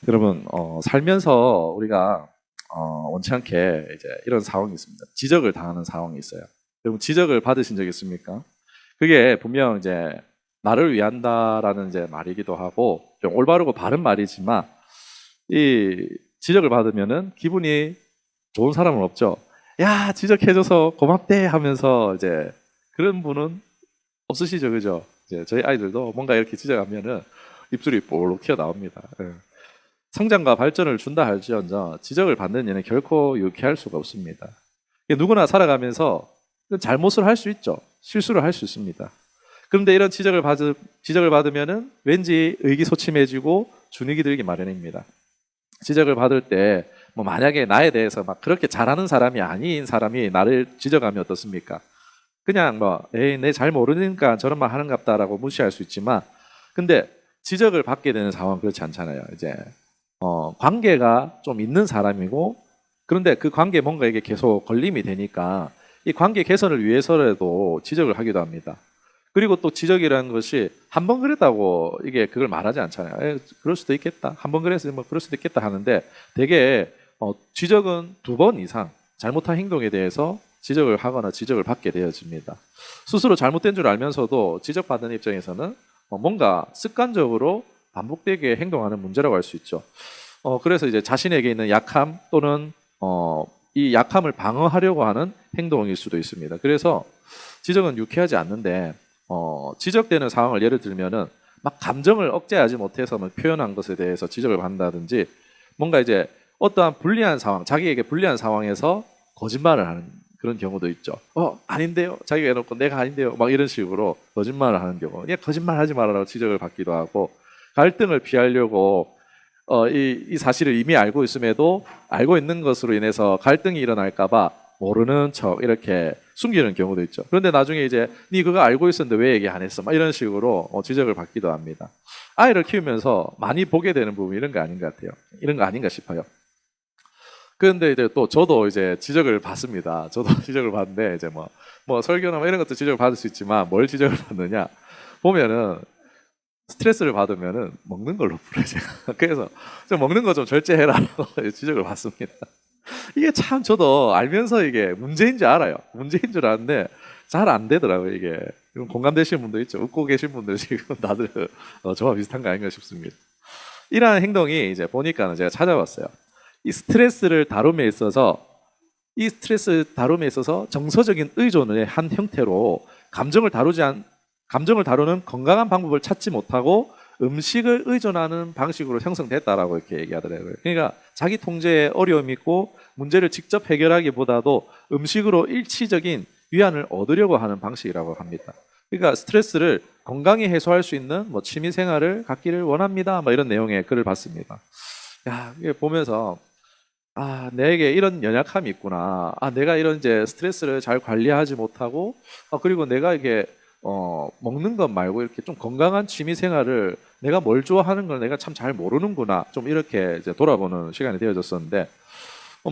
여러분, 살면서 우리가 원치 않게 이제 이런 상황이 있습니다. 지적을 당하는 상황이 있어요. 여러분, 지적을 받으신 적 있습니까? 그게 분명 이제 나를 위한다라는 이제 말이기도 하고 좀 올바르고 바른 말이지만 이 지적을 받으면은 기분이 좋은 사람은 없죠. 야, 지적해줘서 고맙대 하면서 이제 그런 분은 없으시죠, 그죠? 이제 저희 아이들도 뭔가 이렇게 지적하면은 입술이 볼록 튀어나옵니다. 예. 성장과 발전을 준다 할지언정 지적을 받는 이는 결코 유쾌할 수가 없습니다. 누구나 살아가면서 잘못을 할 수 있죠. 실수를 할 수 있습니다. 그런데 이런 지적을 받으면은 왠지 의기소침해지고 분위기 들기 마련입니다. 지적을 받을 때 뭐 만약에 나에 대해서 막 그렇게 잘하는 사람이 아닌 사람이 나를 지적하면 어떻습니까? 그냥 뭐 에이 내 잘 모르니까 저런 말 하는갑다라고 무시할 수 있지만 근데 지적을 받게 되는 상황은 그렇지 않잖아요. 이제 관계가 좀 있는 사람이고 그런데 그 관계에 뭔가 이게 계속 걸림이 되니까 이 관계 개선을 위해서라도 지적을 하기도 합니다. 그리고 또 지적이라는 것이 한 번 그랬다고 이게 그걸 말하지 않잖아요. 그럴 수도 있겠다. 한 번 그랬으면 뭐 그럴 수도 있겠다 하는데 되게 지적은 두 번 이상 잘못한 행동에 대해서 지적을 하거나 지적을 받게 되어집니다. 스스로 잘못된 줄 알면서도 지적받는 입장에서는 뭔가 습관적으로 반복되게 행동하는 문제라고 할 수 있죠. 그래서 이제 자신에게 있는 약함 또는 이 약함을 방어하려고 하는 행동일 수도 있습니다. 그래서 지적은 유쾌하지 않는데 지적되는 상황을 예를 들면은 막 감정을 억제하지 못해서 뭐 표현한 것에 대해서 지적을 받는다든지 뭔가 이제 어떠한 불리한 상황, 자기에게 불리한 상황에서 거짓말을 하는 그런 경우도 있죠. 아닌데요? 자기가 해놓고 내가 아닌데요? 막 이런 식으로 거짓말을 하는 경우. 그냥 거짓말 하지 말아라고 지적을 받기도 하고 갈등을 피하려고 이 사실을 이미 알고 있음에도 알고 있는 것으로 인해서 갈등이 일어날까봐 모르는 척 이렇게 숨기는 경우도 있죠. 그런데 나중에 이제 네 그거 알고 있었는데 왜 얘기 안 했어? 막 이런 식으로 지적을 받기도 합니다. 아이를 키우면서 많이 보게 되는 부분 이런 거 아닌 것 같아요. 이런 거 아닌가 싶어요. 그런데 이제 또 저도 이제 지적을 받습니다. 저도 지적을 받는데 이제 뭐 설교나 뭐 이런 것도 지적을 받을 수 있지만 뭘 지적을 받느냐 보면은 스트레스를 받으면은 먹는 걸로 풀어요. 제가. 그래서 좀 먹는 거 좀 절제해라라고 지적을 받습니다. 이게 참 저도 알면서 이게 문제인 줄 알아요. 문제인 줄 아는데 잘 안 되더라고요. 이게 공감되시는 분도 있죠. 웃고 계신 분들 지금 다들 저와 비슷한 거 아닌가 싶습니다. 이러한 행동이 이제 보니까는 제가 찾아봤어요. 이 스트레스를 다룸에 있어서 이 스트레스 다룸에 있어서 정서적인 의존의 한 형태로 감정을 다루는 건강한 방법을 찾지 못하고 음식을 의존하는 방식으로 형성됐다라고 이렇게 얘기하더라고요. 그러니까 자기 통제에 어려움이 있고 문제를 직접 해결하기보다도 음식으로 일시적인 위안을 얻으려고 하는 방식이라고 합니다. 그러니까 스트레스를 건강히 해소할 수 있는 뭐 취미 생활을 갖기를 원합니다. 뭐 이런 내용의 글을 봤습니다. 야, 이게 보면서 내게 이런 연약함이 있구나. 내가 이런 이제 스트레스를 잘 관리하지 못하고, 그리고 내가 이게 먹는 것 말고 이렇게 좀 건강한 취미 생활을 내가 뭘 좋아하는 걸 내가 참 잘 모르는구나. 좀 이렇게 이제 돌아보는 시간이 되어졌었는데,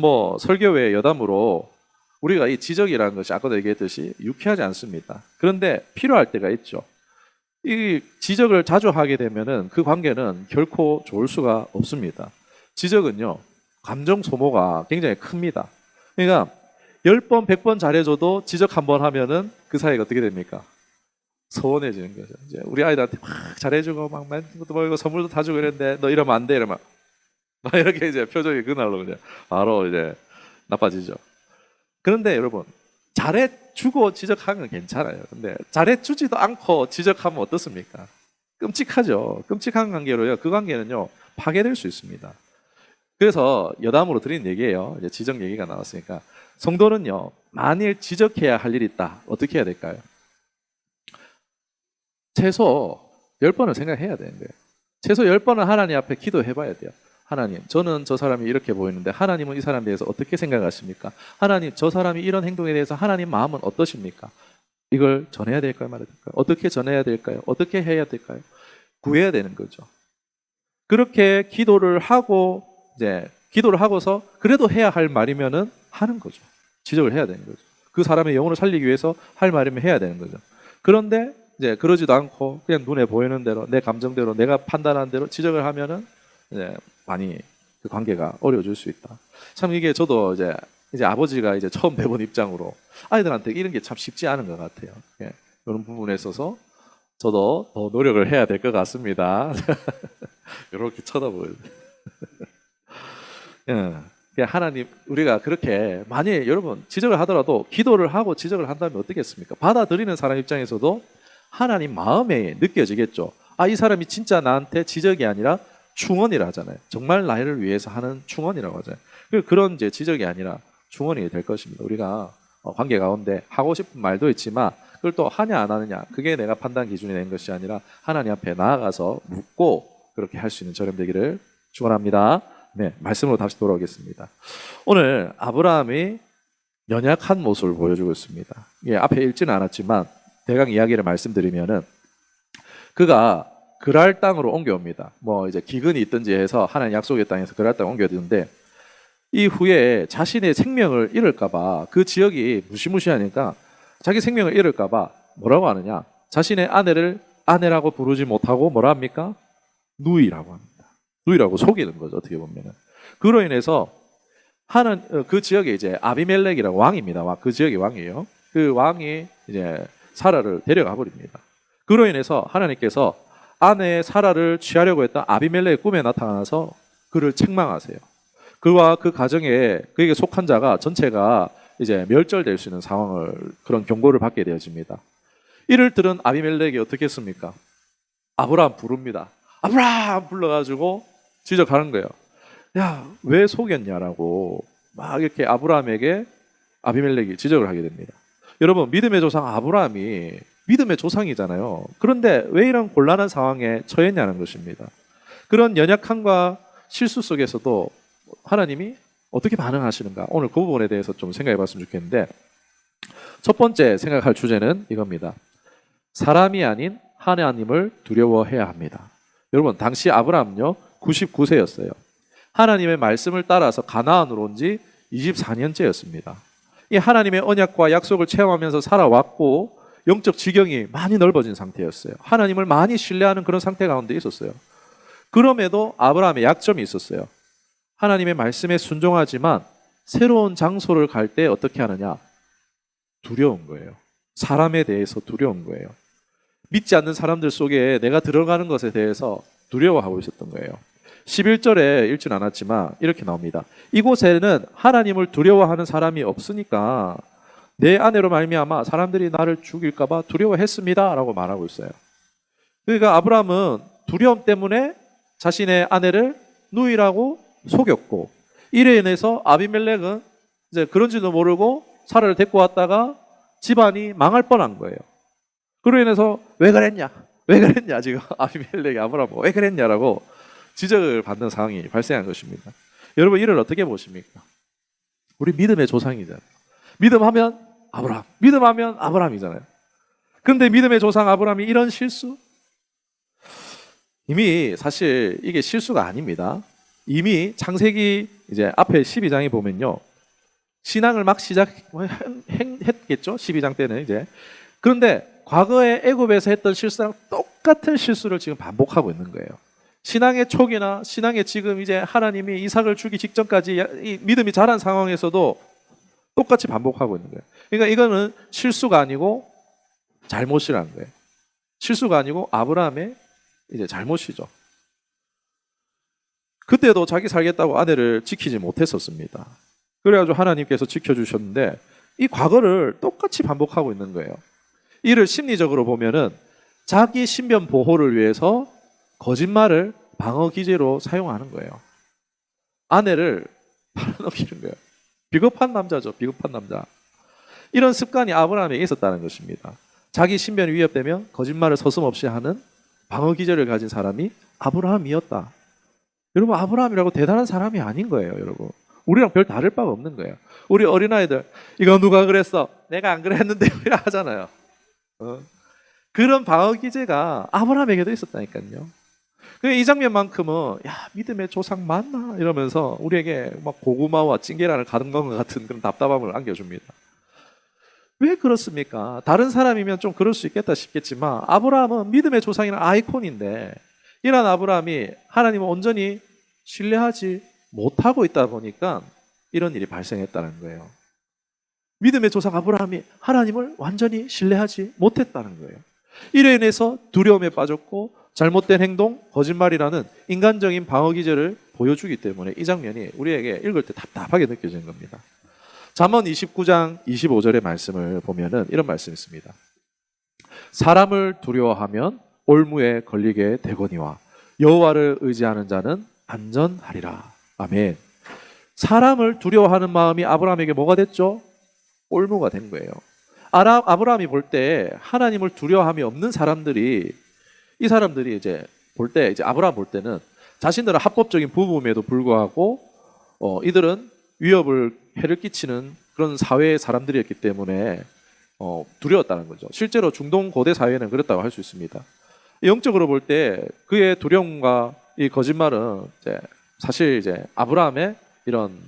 뭐 설교 외에 여담으로 우리가 이 지적이라는 것이 아까도 얘기했듯이 유쾌하지 않습니다. 그런데 필요할 때가 있죠. 이 지적을 자주 하게 되면은 그 관계는 결코 좋을 수가 없습니다. 지적은요, 감정 소모가 굉장히 큽니다. 그러니까 10번, 100번 잘해줘도 지적 한 번 하면은 그 사이가 어떻게 됩니까? 서운해지는 거죠. 이제 우리 아이들한테 막 잘해주고 막 만것도 먹이고 선물도 다 주고 이랬는데 너 이러면 안 돼 이러면 막 이렇게 이제 표정이 그날로 그냥 바로 이제 나빠지죠. 그런데 여러분 잘해주고 지적하는 건 괜찮아요. 근데 잘해주지도 않고 지적하면 어떻습니까? 끔찍하죠. 끔찍한 관계로요. 그 관계는요 파괴될 수 있습니다. 그래서 여담으로 드리는 얘기예요. 이제 지적 얘기가 나왔으니까 성도는요 만일 지적해야 할 일이 있다. 어떻게 해야 될까요? 최소 10번을 생각해야 되는데 최소 10번은 하나님 앞에 기도해 봐야 돼요. 하나님, 저는 저 사람이 이렇게 보이는데 하나님은 이 사람에 대해서 어떻게 생각하십니까? 하나님, 저 사람이 이런 행동에 대해서 하나님 마음은 어떠십니까? 이걸 전해야 될까요? 말해야 될까요? 어떻게 전해야 될까요? 어떻게 해야 될까요? 구해야 되는 거죠. 그렇게 기도를 하고 이제 기도를 하고서 그래도 해야 할 말이면은 하는 거죠. 지적을 해야 되는 거죠. 그 사람의 영혼을 살리기 위해서 할 말이면 해야 되는 거죠. 그런데 이제 그러지도 않고 그냥 눈에 보이는 대로 내 감정대로 내가 판단한 대로 지적을 하면은 이제 많이 그 관계가 어려워질 수 있다. 참 이게 저도 이제 아버지가 이제 처음 배운 입장으로 아이들한테 이런 게 참 쉽지 않은 것 같아요. 예, 이런 부분에 있어서 저도 더 노력을 해야 될 것 같습니다. 이렇게 쳐다보요. 예. 하나님, 우리가 그렇게 만일 여러분 지적을 하더라도 기도를 하고 지적을 한다면 어떻겠습니까? 받아들이는 사람 입장에서도 하나님 마음에 느껴지겠죠. 아, 이 사람이 진짜 나한테 지적이 아니라 충원이라 하잖아요. 정말 나를 위해서 하는 충원이라고 하잖아요. 그런 이제 지적이 아니라 충원이 될 것입니다. 우리가 관계 가운데 하고 싶은 말도 있지만 그걸 또 하냐 안 하느냐, 그게 내가 판단 기준이 된 것이 아니라 하나님 앞에 나아가서 묻고 그렇게 할 수 있는 저렴 되기를 축원합니다. 네, 말씀으로 다시 돌아오겠습니다. 오늘 아브라함이 연약한 모습을 보여주고 있습니다. 예, 앞에 읽지는 않았지만 대강 이야기를 말씀드리면은 그가 그랄 땅으로 옮겨옵니다. 뭐 이제 기근이 있든지 해서 하나님 약속의 땅에서 그랄 땅 옮겨두는데 이후에 자신의 생명을 잃을까봐, 그 지역이 무시무시하니까 자기 생명을 잃을까봐 뭐라고 하느냐? 자신의 아내를 아내라고 부르지 못하고 뭐라 합니까? 누이라고 합니다. 누이라고 속이는 거죠, 어떻게 보면은. 그로 인해서 그 지역에 이제 아비멜렉이라고 왕입니다. 그 지역의 왕이에요. 그 왕이 이제 사라를 데려가 버립니다. 그로 인해서 하나님께서 아내 사라를 취하려고 했던 아비멜렉의 꿈에 나타나서 그를 책망하세요. 그와 그 가정에 그에게 속한 자가 전체가 이제 멸절될 수 있는 상황을, 그런 경고를 받게 되어집니다. 이를 들은 아비멜렉이 어떻게 했습니까? 아브라함 부릅니다. 아브라함 불러가지고 지적하는 거예요. 야, 왜 속였냐라고 막 이렇게 아브라함에게 아비멜렉이 지적을 하게 됩니다. 여러분, 믿음의 조상 아브라함이 믿음의 조상이잖아요. 그런데 왜 이런 곤란한 상황에 처했냐는 것입니다. 그런 연약함과 실수 속에서도 하나님이 어떻게 반응하시는가, 오늘 그 부분에 대해서 좀 생각해 봤으면 좋겠는데, 첫 번째 생각할 주제는 이겁니다. 사람이 아닌 하나님을 두려워해야 합니다. 여러분, 당시 아브라함요 99세였어요. 하나님의 말씀을 따라서 가나안으로 온 지 24년째였습니다. 이 하나님의 언약과 약속을 체험하면서 살아왔고 영적 지경이 많이 넓어진 상태였어요. 하나님을 많이 신뢰하는 그런 상태 가운데 있었어요. 그럼에도 아브라함의 약점이 있었어요. 하나님의 말씀에 순종하지만 새로운 장소를 갈 때 어떻게 하느냐? 두려운 거예요. 사람에 대해서 두려운 거예요. 믿지 않는 사람들 속에 내가 들어가는 것에 대해서 두려워하고 있었던 거예요. 11절에 읽진 않았지만 이렇게 나옵니다. 이곳에는 하나님을 두려워하는 사람이 없으니까 내 아내로 말미암아 사람들이 나를 죽일까 봐 두려워했습니다 라고 말하고 있어요. 그러니까 아브라함은 두려움 때문에 자신의 아내를 누이라고 속였고, 이래 인해서 아비멜렉은 이제 그런지도 모르고 사라를 데리고 왔다가 집안이 망할 뻔한 거예요. 그로 인해서 왜 그랬냐? 왜 그랬냐? 지금 아비멜렉이 아브라함 왜 그랬냐라고 지적을 받는 상황이 발생한 것입니다. 여러분, 이를 어떻게 보십니까? 우리 믿음의 조상이잖아요. 믿음하면 아브라함, 믿음하면 아브라함이잖아요. 그런데 믿음의 조상 아브라함이 이런 실수? 이미 사실 이게 실수가 아닙니다. 이미 창세기 이제 앞에 12장에 보면요, 신앙을 막 시작했겠죠. 12장 때는 이제. 그런데 과거에 애굽에서 했던 실수랑 똑같은 실수를 지금 반복하고 있는 거예요. 신앙의 초기나 신앙의 지금 이제 하나님이 이삭을 주기 직전까지 이 믿음이 자란 상황에서도 똑같이 반복하고 있는 거예요. 그러니까 이거는 실수가 아니고 잘못이라는 거예요. 실수가 아니고 아브라함의 이제 잘못이죠. 그때도 자기 살겠다고 아내를 지키지 못했었습니다. 그래가지고 하나님께서 지켜주셨는데 이 과거를 똑같이 반복하고 있는 거예요. 이를 심리적으로 보면은 자기 신변 보호를 위해서 거짓말을 방어 기제로 사용하는 거예요. 아내를 팔아넘기는 거예요. 비겁한 남자죠. 비겁한 남자. 이런 습관이 아브라함에게 있었다는 것입니다. 자기 신변이 위협되면 거짓말을 서슴없이 하는 방어 기제를 가진 사람이 아브라함이었다. 여러분, 아브라함이라고 대단한 사람이 아닌 거예요. 여러분, 우리랑 별 다를 바가 없는 거예요. 우리 어린아이들 이거 누가 그랬어? 내가 안 그랬는데 이라 하잖아요. 그런 방어 기제가 아브라함에게도 있었다니까요. 이 장면만큼은 야, 믿음의 조상 맞나? 이러면서 우리에게 막 고구마와 찐계란을 가득 넣은 것 같은 그런 답답함을 안겨줍니다. 왜 그렇습니까? 다른 사람이면 좀 그럴 수 있겠다 싶겠지만 아브라함은 믿음의 조상이라는 아이콘인데, 이런 아브라함이 하나님을 온전히 신뢰하지 못하고 있다 보니까 이런 일이 발생했다는 거예요. 믿음의 조상 아브라함이 하나님을 완전히 신뢰하지 못했다는 거예요. 이로 인해서 두려움에 빠졌고 잘못된 행동, 거짓말이라는 인간적인 방어 기제를 보여주기 때문에 이 장면이 우리에게 읽을 때 답답하게 느껴지는 겁니다. 잠언 29장 25절의 말씀을 보면은 이런 말씀이 있습니다. 사람을 두려워하면 올무에 걸리게 되거니와 여호와를 의지하는 자는 안전하리라. 아멘. 사람을 두려워하는 마음이 아브라함에게 뭐가 됐죠? 올무가 된 거예요. 아브라함이 볼 때 하나님을 두려워함이 없는 사람들이, 이 사람들이 이제 볼 때, 이제 아브라함 볼 때는 자신들은 합법적인 부부임에도 불구하고 이들은 위협을, 해를 끼치는 그런 사회의 사람들이었기 때문에 두려웠다는 거죠. 실제로 중동 고대 사회는 그랬다고 할 수 있습니다. 영적으로 볼 때 그의 두려움과 이 거짓말은 사실 아브라함의 이런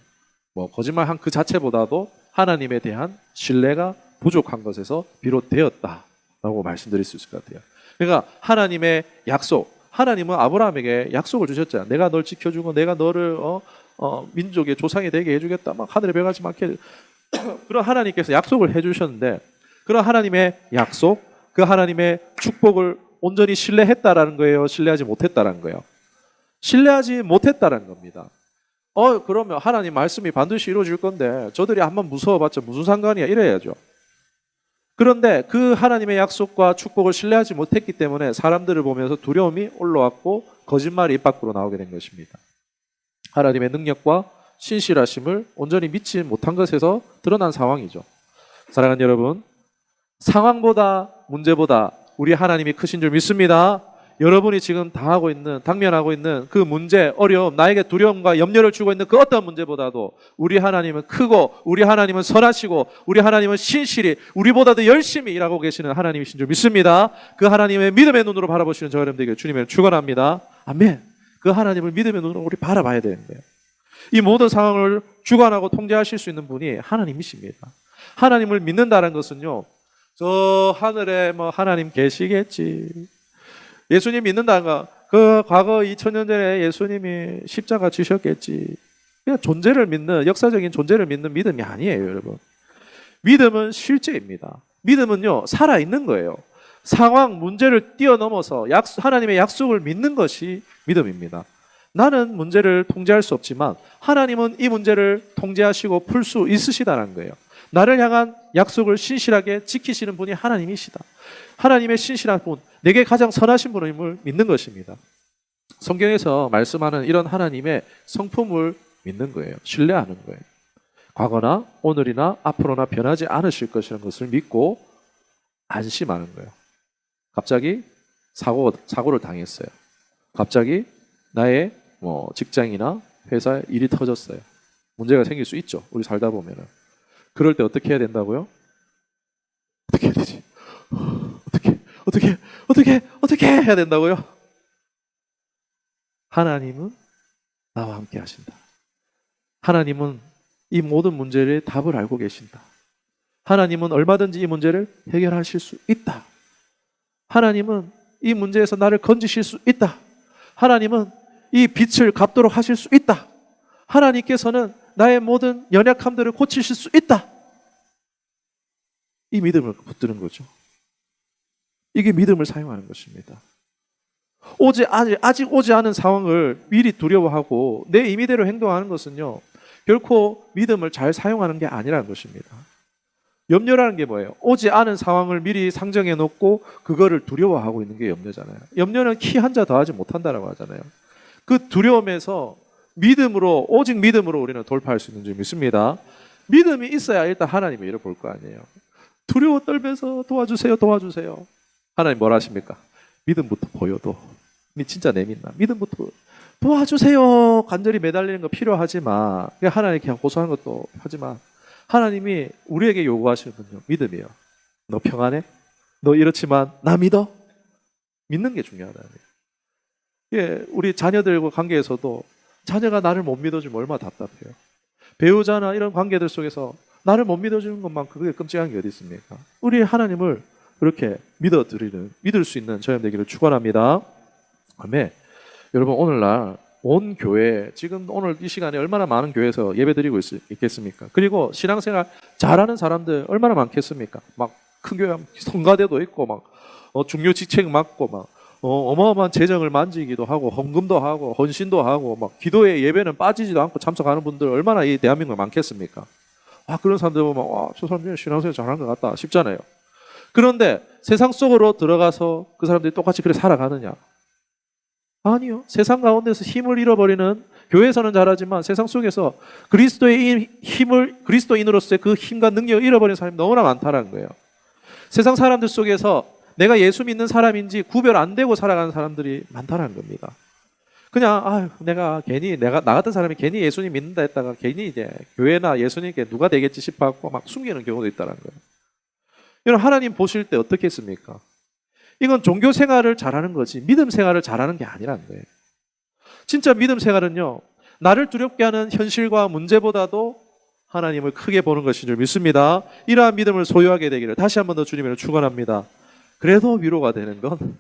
거짓말한 그 자체보다도 하나님에 대한 신뢰가 부족한 것에서 비롯되었다라고 말씀드릴 수 있을 것 같아요. 그러니까 하나님의 약속, 하나님은 아브라함에게 약속을 주셨잖아요. 내가 널 지켜주고 내가 너를 민족의 조상이 되게 해주겠다. 막 하늘의 별같이 많게 그런 하나님께서 약속을 해주셨는데, 그런 하나님의 약속, 그 하나님의 축복을 온전히 신뢰했다라는 거예요? 신뢰하지 못했다라는 거예요? 신뢰하지 못했다라는 겁니다. 그러면 하나님 말씀이 반드시 이루어질 건데 저들이 한번 무서워봤자 무슨 상관이야, 이래야죠. 그런데 그 하나님의 약속과 축복을 신뢰하지 못했기 때문에 사람들을 보면서 두려움이 올라왔고 거짓말이 입 밖으로 나오게 된 것입니다. 하나님의 능력과 신실하심을 온전히 믿지 못한 것에서 드러난 상황이죠. 사랑하는 여러분, 상황보다 문제보다 우리 하나님이 크신 줄 믿습니다. 여러분이 지금 당면하고 있는 그 문제, 어려움, 나에게 두려움과 염려를 주고 있는 그 어떤 문제보다도 우리 하나님은 크고, 우리 하나님은 선하시고, 우리 하나님은 신실히 우리보다도 열심히 일하고 계시는 하나님이신 줄 믿습니다. 그 하나님의 믿음의 눈으로 바라보시는 저 여러분들에게 주님을 축원합니다. 아멘. 그 하나님을 믿음의 눈으로 우리 바라봐야 되는 거예요. 이 모든 상황을 주관하고 통제하실 수 있는 분이 하나님이십니다. 하나님을 믿는다는 것은요, 저 하늘에 하나님 계시겠지, 예수님 믿는다는 거, 그 과거 2000년 전에 예수님이 십자가 지셨겠지, 그냥 존재를 믿는, 역사적인 존재를 믿는 믿음이 아니에요, 여러분. 믿음은 실제입니다. 믿음은요, 살아있는 거예요. 상황, 문제를 뛰어넘어서 하나님의 약속을 믿는 것이 믿음입니다. 나는 문제를 통제할 수 없지만 하나님은 이 문제를 통제하시고 풀 수 있으시다는 거예요. 나를 향한 약속을 신실하게 지키시는 분이 하나님이시다. 하나님의 신실한 분, 내게 가장 선하신 분임을 믿는 것입니다. 성경에서 말씀하는 이런 하나님의 성품을 믿는 거예요. 신뢰하는 거예요. 과거나 오늘이나 앞으로나 변하지 않으실 것이라는 것을 믿고 안심하는 거예요. 갑자기 사고를 당했어요. 갑자기 나의 직장이나 회사에 일이 터졌어요. 문제가 생길 수 있죠. 우리 살다 보면은. 그럴 때 어떻게 해야 된다고요? 어떻게 해야 되지? 어떻게 해야 된다고요? 하나님은 나와 함께 하신다. 하나님은 이 모든 문제의 답을 알고 계신다. 하나님은 얼마든지 이 문제를 해결하실 수 있다. 하나님은 이 문제에서 나를 건지실 수 있다. 하나님은 이 빛을 갚도록 하실 수 있다. 하나님께서는 나의 모든 연약함들을 고치실 수 있다. 이 믿음을 붙드는 거죠. 이게 믿음을 사용하는 것입니다. 아직 오지 않은 상황을 미리 두려워하고 내 임의대로 행동하는 것은요, 결코 믿음을 잘 사용하는 게 아니라는 것입니다. 염려라는 게 뭐예요? 오지 않은 상황을 미리 상정해 놓고 그거를 두려워하고 있는 게 염려잖아요. 염려는 키 한 자 더하지 못한다라고 하잖아요. 그 두려움에서 믿음으로, 오직 믿음으로 우리는 돌파할 수 있는 줄 믿습니다. 믿음이 있어야 일단 하나님의 일을 볼 거 아니에요. 두려워 떨면서 도와주세요. 하나님 뭐라 하십니까? 믿음부터 보여도 진짜 내민다. 믿음부터 도와주세요. 간절히 매달리는 거 필요하지만, 하나님께 호소하는 것도 하지만, 하나님이 우리에게 요구하시는 건요, 믿음이에요. 너 평안해? 너 이렇지만 나 믿어? 믿는 게 중요하다는 거예요. 예, 우리 자녀들과 관계에서도 자녀가 나를 못 믿어주면 얼마나 답답해요. 배우자나 이런 관계들 속에서 나를 못 믿어주는 것만큼 그게 끔찍한 게 어디 있습니까? 우리 하나님을 그렇게 믿을 수 있는 저희 되기를 축원합니다. 아멘. 여러분, 오늘날 온 교회, 지금 오늘 이 시간에 얼마나 많은 교회에서 예배드리고 있겠습니까? 그리고 신앙생활 잘하는 사람들 얼마나 많겠습니까? 막 큰 교회 성가대도 있고 막 중요 직책 맡고 막 어마어마한 재정을 만지기도 하고 헌금도 하고 헌신도 하고 막 기도에 예배는 빠지지도 않고 참석하는 분들 얼마나 이 대한민국에 많겠습니까? 그런 사람들 보면 저 사람들이 신앙생활 잘하는 것 같다 싶잖아요. 그런데 세상 속으로 들어가서 그 사람들이 똑같이 그렇게 살아가느냐? 아니요. 세상 가운데서 힘을 잃어버리는, 교회에서는 잘하지만 세상 속에서 그리스도의 힘을, 그리스도인으로서의 그 힘과 능력을 잃어버리는 사람이 너무나 많다는 거예요. 세상 사람들 속에서 내가 예수 믿는 사람인지 구별 안 되고 살아가는 사람들이 많다는 겁니다. 그냥 내가 괜히 나 같은 사람이 괜히 예수님 믿는다 했다가 괜히 이제 교회나 예수님께 누가 되겠지 싶어갖고 막 숨기는 경우도 있다는 거예요. 여러분, 하나님 보실 때 어떻게 했습니까? 이건 종교 생활을 잘하는 거지 믿음 생활을 잘하는 게 아니라는 거예요. 진짜 믿음 생활은요, 나를 두렵게 하는 현실과 문제보다도 하나님을 크게 보는 것인 줄 믿습니다. 이러한 믿음을 소유하게 되기를 다시 한 번 더 주님을 축원합니다. 그래도 위로가 되는 건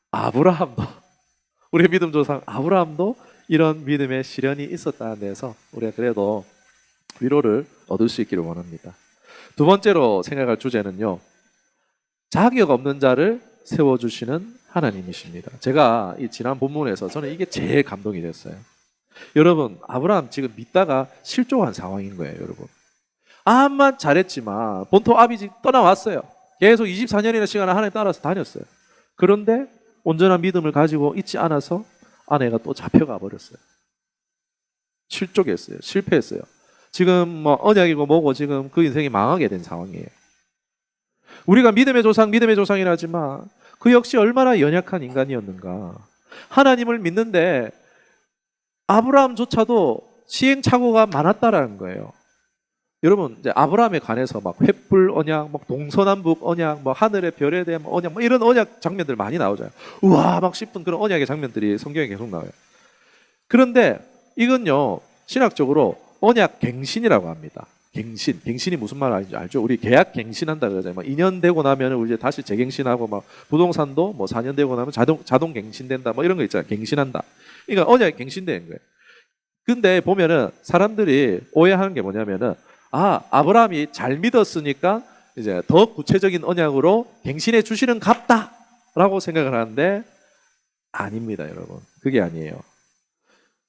아브라함도, 우리의 믿음 조상 아브라함도 이런 믿음의 시련이 있었다는 데서 우리가 그래도 위로를 얻을 수 있기를 원합니다. 두 번째로 생각할 주제는요, 자격 없는 자를 세워주시는 하나님이십니다. 제가 이 지난 본문에서 저는 이게 제일 감동이 됐어요. 여러분, 아브라함 지금 믿다가 실족한 상황인 거예요. 여러분, 암만 잘했지만 본토 아비집 떠나왔어요. 계속 24년이나 시간을 하나님 따라서 다녔어요. 그런데 온전한 믿음을 가지고 있지 않아서 아내가 또 잡혀가 버렸어요. 실족했어요. 실패했어요. 지금 뭐 언약이고 뭐고 지금 그 인생이 망하게 된 상황이에요. 우리가 믿음의 조상이라 하지만 그 역시 얼마나 연약한 인간이었는가. 하나님을 믿는데 아브라함조차도 시행착오가 많았다라는 거예요. 여러분, 이제 아브라함에 관해서 막 횃불 언약, 막 동서남북 언약, 뭐 하늘의 별에 대한 언약, 뭐 이런 언약 장면들 많이 나오잖아요. 우와 막 싶은 그런 언약의 장면들이 성경에 계속 나와요. 그런데 이건요, 신학적으로 언약 갱신이라고 합니다. 갱신이 무슨 말인지 알죠? 우리 계약 갱신한다 그러잖아요. 막 2년 되고 나면 이제 다시 재갱신하고, 막 부동산도 뭐 4년 되고 나면 자동 갱신된다, 뭐 이런 거 있잖아요. 갱신한다. 그러니까 언약이 갱신되는 거예요. 근데 보면은 사람들이 오해하는 게 뭐냐면은, 아브라함이 잘 믿었으니까 이제 더 구체적인 언약으로 갱신해 주시는 갑다라고 생각을 하는데 아닙니다, 여러분. 그게 아니에요.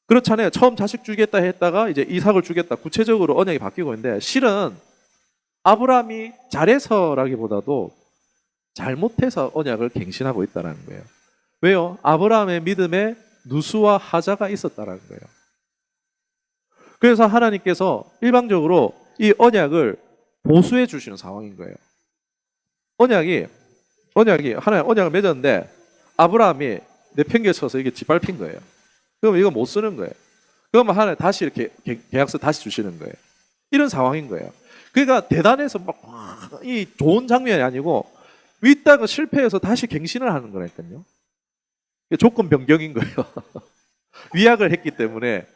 그렇잖아요. 처음 자식 주겠다 했다가 이제 이삭을 주겠다, 구체적으로 언약이 바뀌고 있는데, 실은 아브라함이 잘해서라기보다도 잘못해서 언약을 갱신하고 있다는 거예요. 왜요? 아브라함의 믿음에 누수와 하자가 있었다는 거예요. 그래서 하나님께서 일방적으로 이 언약을 보수해 주시는 상황인 거예요. 하나님 언약을 맺었는데 아브라함이 내팽개쳐서 이게 짓밟힌 거예요. 그럼 이거 못 쓰는 거예요. 그러면 하나님 다시 이렇게 계약서 다시 주시는 거예요. 이런 상황인 거예요. 그러니까 대단해서 막 이 좋은 장면이 아니고 윗다가 실패해서 다시 갱신을 하는 거라니까요. 조건 변경인 거예요. 위약을 했기 때문에.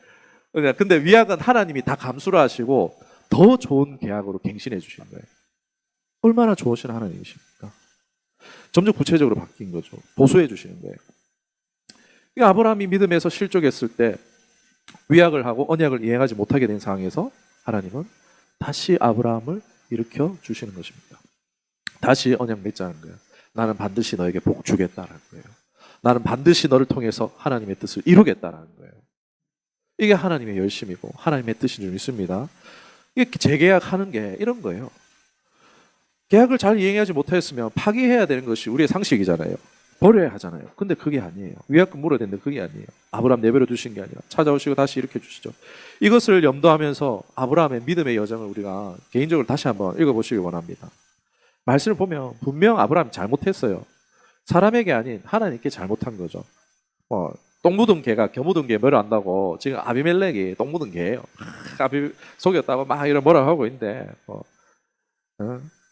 근데 위약은 하나님이 다 감수를 하시고 더 좋은 계약으로 갱신해 주시는 거예요. 얼마나 좋으신 하나님이십니까? 점점 구체적으로 바뀐 거죠. 보수해 주시는 거예요. 그러니까 아브라함이 믿음에서 실족했을 때 위약을 하고 언약을 이행하지 못하게 된 상황에서 하나님은 다시 아브라함을 일으켜 주시는 것입니다. 다시 언약 맺자는 거예요. 나는 반드시 너에게 복 주겠다는 거예요. 나는 반드시 너를 통해서 하나님의 뜻을 이루겠다는 거예요. 이게 하나님의 열심이고 하나님의 뜻인 줄 믿습니다. 이게 재계약하는 게 이런 거예요. 계약을 잘 이행하지 못했으면 파기해야 되는 것이 우리의 상식이잖아요. 버려야 하잖아요. 근데 그게 아니에요. 위약금 물어야 되는데 그게 아니에요. 아브라함 내버려 두신 게 아니라 찾아오시고 다시 일으켜 주시죠. 이것을 염두하면서 아브라함의 믿음의 여정을 우리가 개인적으로 다시 한번 읽어보시기 원합니다. 말씀을 보면 분명 아브라함이 잘못했어요. 사람에게 아닌 하나님께 잘못한 거죠. 똥 묻은 개가 겨 묻은 개 뭐라 한다고 지금 아비멜렉이 똥 묻은 개예요. 아비 속였다고 막 이런 뭐라 하고 있는데,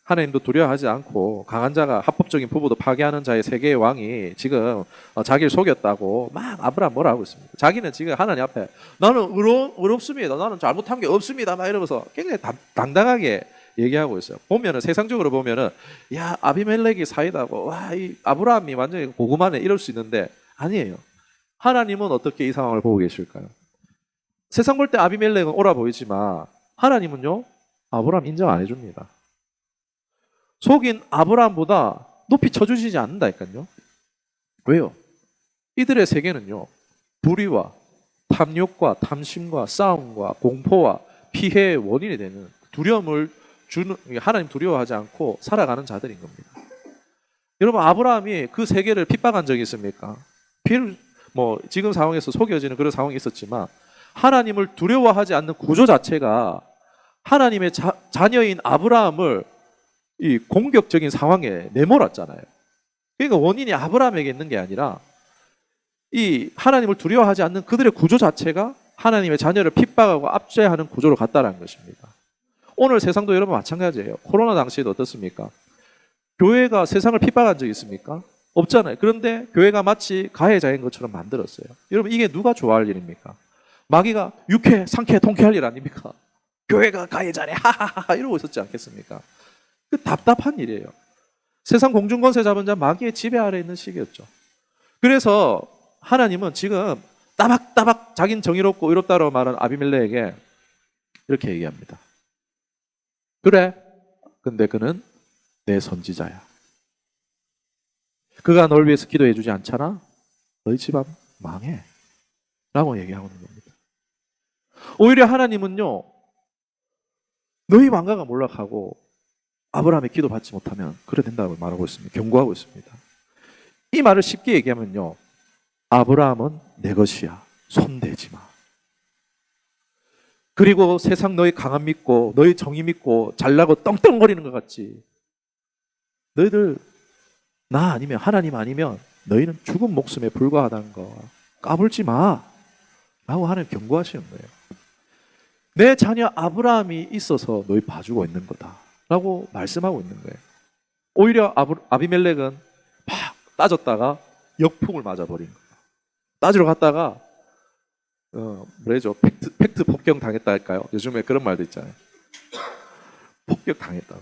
하나님도 두려워하지 않고 강한 자가 합법적인 부부도 파괴하는 자의 세계의 왕이 지금 자기를 속였다고 막 아브라함 뭐라 하고 있습니다. 자기는 지금 하나님 앞에 나는 의롭습니다. 나는 잘못한 게 없습니다. 막 이러면서 굉장히 당당하게 얘기하고 있어요. 보면은 세상적으로 보면은 야 아비멜렉이 사이다고 와 이 아브라함이 완전히 고구마네 이럴 수 있는데 아니에요. 하나님은 어떻게 이 상황을 보고 계실까요? 세상 볼 때 아비멜렉은 옳아 보이지만 하나님은요, 아브라함 인정 안 해줍니다. 속인 아브라함보다 높이 쳐주시지 않는다니까요. 왜요? 이들의 세계는요, 불의와 탐욕과 탐심과 싸움과 공포와 피해의 원인이 되는 두려움을 주는, 하나님 두려워하지 않고 살아가는 자들인 겁니다. 여러분, 아브라함이 그 세계를 핍박한 적이 있습니까? 지금 상황에서 속여지는 그런 상황이 있었지만 하나님을 두려워하지 않는 구조 자체가 하나님의 자녀인 아브라함을 이 공격적인 상황에 내몰았잖아요. 그러니까 원인이 아브라함에게 있는 게 아니라 이 하나님을 두려워하지 않는 그들의 구조 자체가 하나님의 자녀를 핍박하고 압제하는 구조로 갔다는 것입니다. 오늘 세상도 여러분 마찬가지예요. 코로나 당시에도 어떻습니까? 교회가 세상을 핍박한 적이 있습니까? 없잖아요. 그런데 교회가 마치 가해자인 것처럼 만들었어요. 여러분, 이게 누가 좋아할 일입니까? 마귀가 유쾌, 상쾌, 통쾌할 일 아닙니까? 교회가 가해자네, 하하하 이러고 있었지 않겠습니까? 그 답답한 일이에요. 세상 공중권세 잡은 자 마귀의 지배 아래 있는 시기였죠. 그래서 하나님은 지금 따박따박 자긴 정의롭고 의롭다라고 말하는 아비멜렉에게 이렇게 얘기합니다. 그래, 근데 그는 내 선지자야. 그가 널 위해서 기도해 주지 않잖아? 너희 집안 망해 라고 얘기하고 있는 겁니다. 오히려 하나님은요, 너희 왕가가 몰락하고 아브라함의 기도 받지 못하면 그래 된다고 말하고 있습니다. 경고하고 있습니다. 이 말을 쉽게 얘기하면요, 아브라함은 내 것이야, 손대지 마. 그리고 세상 너희 강함 믿고 너희 정의 믿고 잘나고 떵떵거리는 것 같지, 너희들 나 아니면 하나님 아니면 너희는 죽은 목숨에 불과하다는 거 까불지 마 라고 하나님 경고하시는 거예요. 내 자녀 아브라함이 있어서 너희 봐주고 있는 거다 라고 말씀하고 있는 거예요. 오히려 아비멜렉은 막 따졌다가 역풍을 맞아버린 거예요. 따지러 갔다가 뭐래죠? 팩트 폭격 당했다 할까요? 요즘에 그런 말도 있잖아요. 폭격 당했다.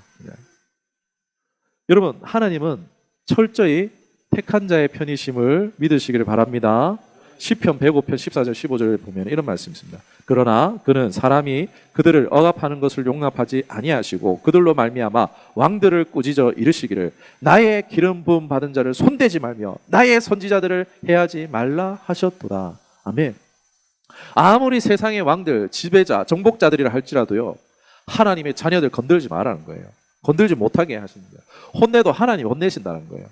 여러분, 하나님은 철저히 택한 자의 편이심을 믿으시기를 바랍니다. 시편 105편 14절 15절을 보면 이런 말씀이 있습니다. 그러나 그는 사람이 그들을 억압하는 것을 용납하지 아니하시고 그들로 말미암아 왕들을 꾸짖어 이르시기를 나의 기름 부음 받은 자를 손대지 말며 나의 선지자들을 해하지 말라 하셨도다. 아멘. 아무리 세상의 왕들, 지배자, 정복자들이라 할지라도요, 하나님의 자녀들 건들지 말라는 거예요. 건들지 못하게 하시는 거예요. 혼내도 하나님 혼내신다는 거예요.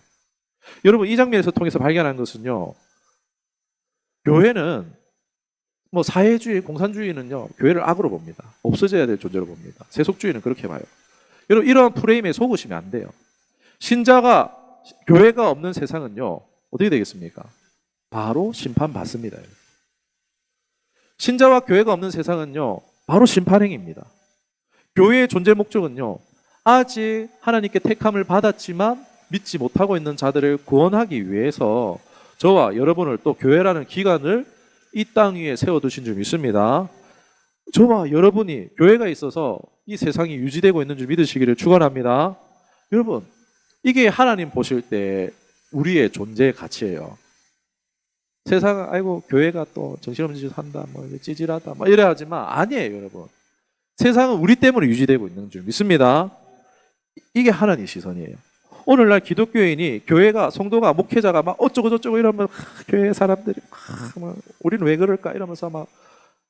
여러분, 이 장면에서 통해서 발견한 것은요, 교회는 사회주의, 공산주의는요, 교회를 악으로 봅니다. 없어져야 될 존재로 봅니다. 세속주의는 그렇게 봐요. 여러분, 이러한 프레임에 속으시면 안 돼요. 신자가 교회가 없는 세상은요, 어떻게 되겠습니까? 바로 심판받습니다. 신자와 교회가 없는 세상은요, 바로 심판행입니다. 교회의 존재 목적은요, 아직 하나님께 택함을 받았지만 믿지 못하고 있는 자들을 구원하기 위해서 저와 여러분을 또 교회라는 기관을 이 땅 위에 세워두신 줄 믿습니다. 저와 여러분이 교회가 있어서 이 세상이 유지되고 있는 줄 믿으시기를 축원합니다. 여러분, 이게 하나님 보실 때 우리의 존재의 가치예요. 세상은 아이고 교회가 또 정신없는 짓 한다, 찌질하다, 이래 하지만 아니에요, 여러분. 세상은 우리 때문에 유지되고 있는 줄 믿습니다. 이게 하나님의 시선이에요. 오늘날 기독교인이 교회가 성도가 목회자가 막 어쩌고 저쩌고 이러면 교회 사람들이 막 우리는 왜 그럴까 이러면서 막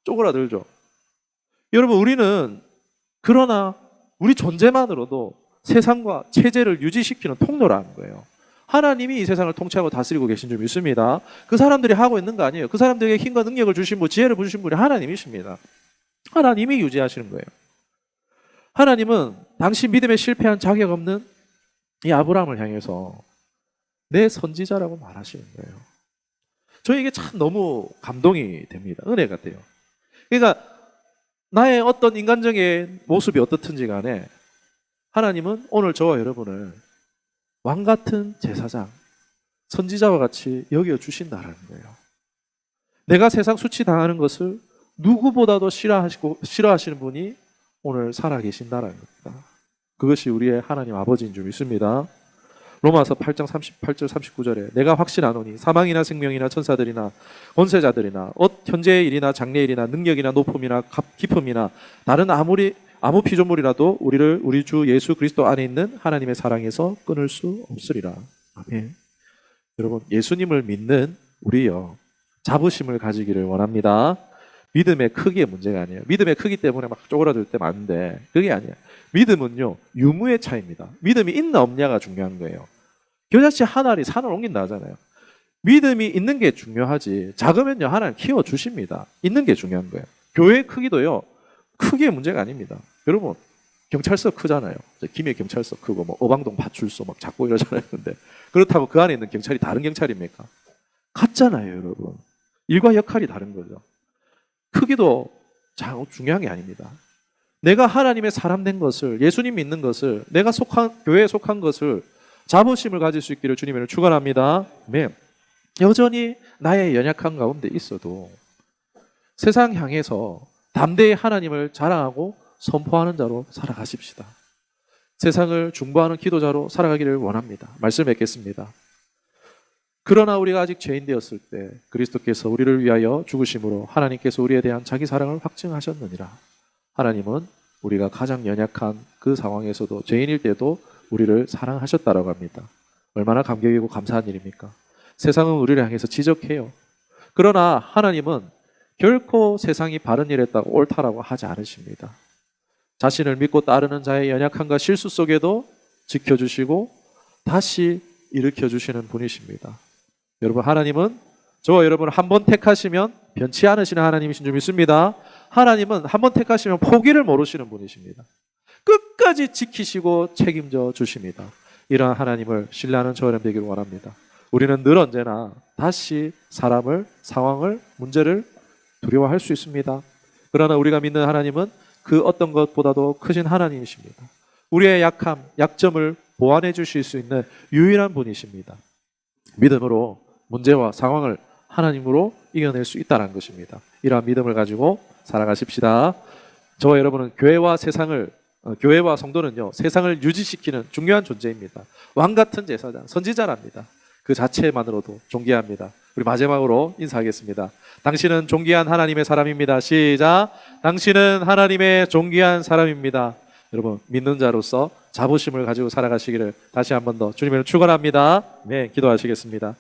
쪼그라들죠. 여러분, 우리는 그러나 우리 존재만으로도 세상과 체제를 유지시키는 통로라는 거예요. 하나님이 이 세상을 통치하고 다스리고 계신 줄 믿습니다. 그 사람들이 하고 있는 거 아니에요. 그 사람들에게 힘과 능력을 주신 분, 지혜를 주신 분이 하나님이십니다. 하나님이 유지하시는 거예요. 하나님은 당신 믿음에 실패한 자격 없는 이 아브라함을 향해서 내 선지자라고 말하시는 거예요. 저에게 참 너무 감동이 됩니다. 은혜 같아요. 그러니까 나의 어떤 인간적인 모습이 어떻든지 간에 하나님은 오늘 저와 여러분을 왕 같은 제사장, 선지자와 같이 여겨주신다는 거예요. 내가 세상 수치당하는 것을 누구보다도 싫어하시는 분이 오늘 살아계신다는 겁니다. 그것이 우리의 하나님 아버지인 줄 믿습니다. 로마서 8장 38절 39절에 내가 확신하노니 사망이나 생명이나 천사들이나 권세자들이나 현재의 일이나 장래의 일이나 능력이나 높음이나 깊음이나 다른 아무 피조물이라도 우리를 우리 주 예수 그리스도 안에 있는 하나님의 사랑에서 끊을 수 없으리라. 아멘. 여러분, 예수님을 믿는 우리요, 자부심을 가지기를 원합니다. 믿음의 크기의 문제가 아니에요. 믿음의 크기 때문에 막 쪼그라들 때 많은데 그게 아니에요. 믿음은요, 유무의 차이입니다. 믿음이 있나 없냐가 중요한 거예요. 겨자씨 한 알이 산을 옮긴다 하잖아요. 믿음이 있는 게 중요하지, 작으면요 하나님 키워주십니다. 있는 게 중요한 거예요. 교회의 크기도요, 크기의 문제가 아닙니다. 여러분, 경찰서 크잖아요. 김해 경찰서 크고 뭐 어방동 파출소 막 작고 이러잖아요. 근데 그렇다고 그 안에 있는 경찰이 다른 경찰입니까? 같잖아요, 여러분. 일과 역할이 다른 거죠. 크기도 중요한 게 아닙니다. 내가 하나님의 사람 된 것을, 예수님 믿는 것을, 내가 교회에 속한 것을 자부심을 가질 수 있기를 주님을 축원합니다. 네. 여전히 나의 연약한 가운데 있어도 세상 향해서 담대히 하나님을 자랑하고 선포하는 자로 살아가십시다. 세상을 중보하는 기도자로 살아가기를 원합니다. 말씀 맺겠습니다. 그러나 우리가 아직 죄인 되었을 때 그리스도께서 우리를 위하여 죽으심으로 하나님께서 우리에 대한 자기 사랑을 확증하셨느니라. 하나님은 우리가 가장 연약한 그 상황에서도, 죄인일 때도 우리를 사랑하셨다라고 합니다. 얼마나 감격이고 감사한 일입니까? 세상은 우리를 향해서 지적해요. 그러나 하나님은 결코 세상이 바른 일 했다고 옳다라고 하지 않으십니다. 자신을 믿고 따르는 자의 연약함과 실수 속에도 지켜주시고 다시 일으켜주시는 분이십니다. 여러분, 하나님은 저와 여러분을 한번 택하시면 변치 않으시는 하나님이신 줄 믿습니다. 하나님은 한번 택하시면 포기를 모르시는 분이십니다. 끝까지 지키시고 책임져 주십니다. 이러한 하나님을 신뢰하는 저와 여러분 되기를 원합니다. 우리는 늘 언제나 다시 사람을, 상황을, 문제를 두려워할 수 있습니다. 그러나 우리가 믿는 하나님은 그 어떤 것보다도 크신 하나님이십니다. 우리의 약함, 약점을 보완해 주실 수 있는 유일한 분이십니다. 믿음으로 문제와 상황을 하나님으로 이겨낼 수 있다는 것입니다. 이러한 믿음을 가지고 살아가십시다. 저와 여러분은 교회와 성도는요, 세상을 유지시키는 중요한 존재입니다. 왕 같은 제사장, 선지자랍니다. 그 자체만으로도 존귀합니다. 우리 마지막으로 인사하겠습니다. 당신은 존귀한 하나님의 사람입니다. 시작. 당신은 하나님의 존귀한 사람입니다. 여러분, 믿는 자로서 자부심을 가지고 살아가시기를 다시 한 번 더 주님을 축원합니다. 네, 기도하시겠습니다.